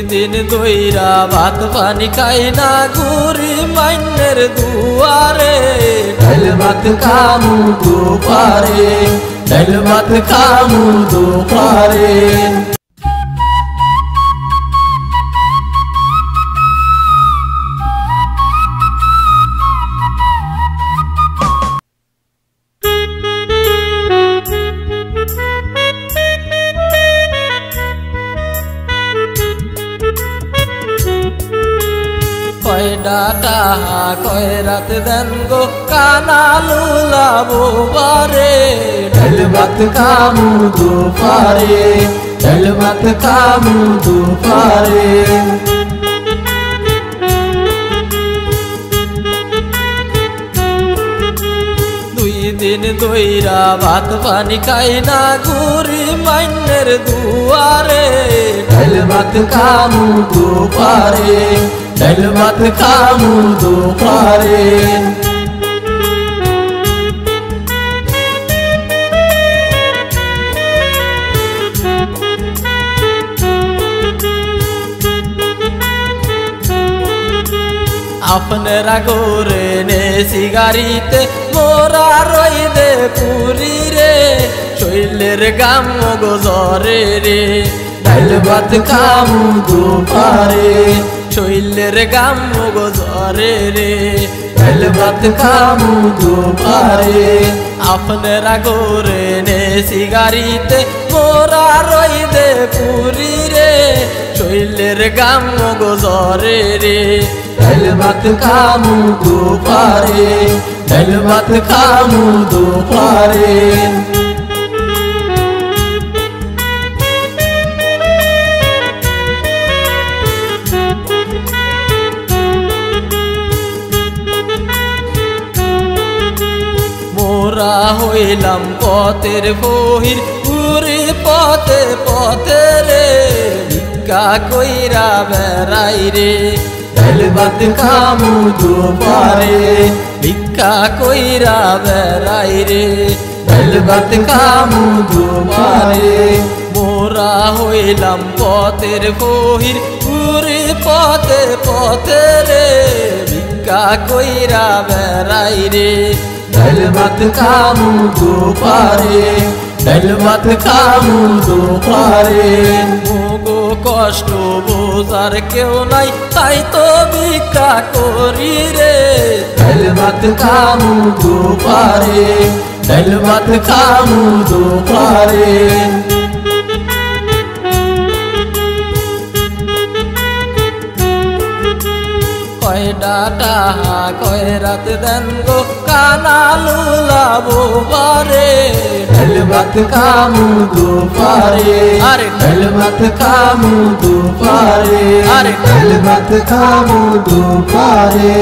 दिन धइरा भात पानी खाई ना घुरी माइনের दुआरे ডাল ভাত খামু দুপারে ডাল ভাত খামু দুপারে কয় ডাটা কয় রাত দেন গো কানা লুলাবো বারে ডাল ভাত খামু দুপারে ডাল ভাত খামু দুপারে দুই দিন ধইরা ভাত পানি খাই না ঘুরি মাইনের দুয়ারে ডাল ভাত খামু দুপারে ডাল ভাত খামু দুপারে আপনারা গোরে নে সিগারিতে মোরা রই দে পুরি রে শৈলের গাম গজরে রে ডাল ভাত খামু দুপারে শৈলের গাম গজরে রে ডাল ভাত খামু দুপারে আপনারা গোরে নে সিগারিতে মোরা রই দে পুরি রে শৈলের গাম গজরে রে ডাল ভাত খামু দুপারে ডাল ভাত খামু দুপারে মোরা হইলাম পথের বহির ঘুরি পথে পথে রে ভিক্ষা কইরা বেড়াই রে ডাল ভাত খামু দুপারে ভিক্ষা কইরা বেড়াই রে ডাল ভাত খামু দুপারে মোরা হইলাম পথের বহির ঘুরি পথে পথে রে ভিক্ষা কইরা বেড়াই রে ডাল ভাত খামু দুপারে ডাল ভাত খামু দুপারে মোগো কষ্ট বোঝার কেউ নাই তাই তো ভিক্ষা করি রে ডাল ভাত খামু দুপারে ডাল ভাত খামু দুপারে কয় ডাটা কয় রাত দেন গো কানা লুলাবো বারে ডাল ভাত খামু দুপারে আরে ডাল ভাত খামু দুপারে আরে ডাল ভাত খামু দুপারে।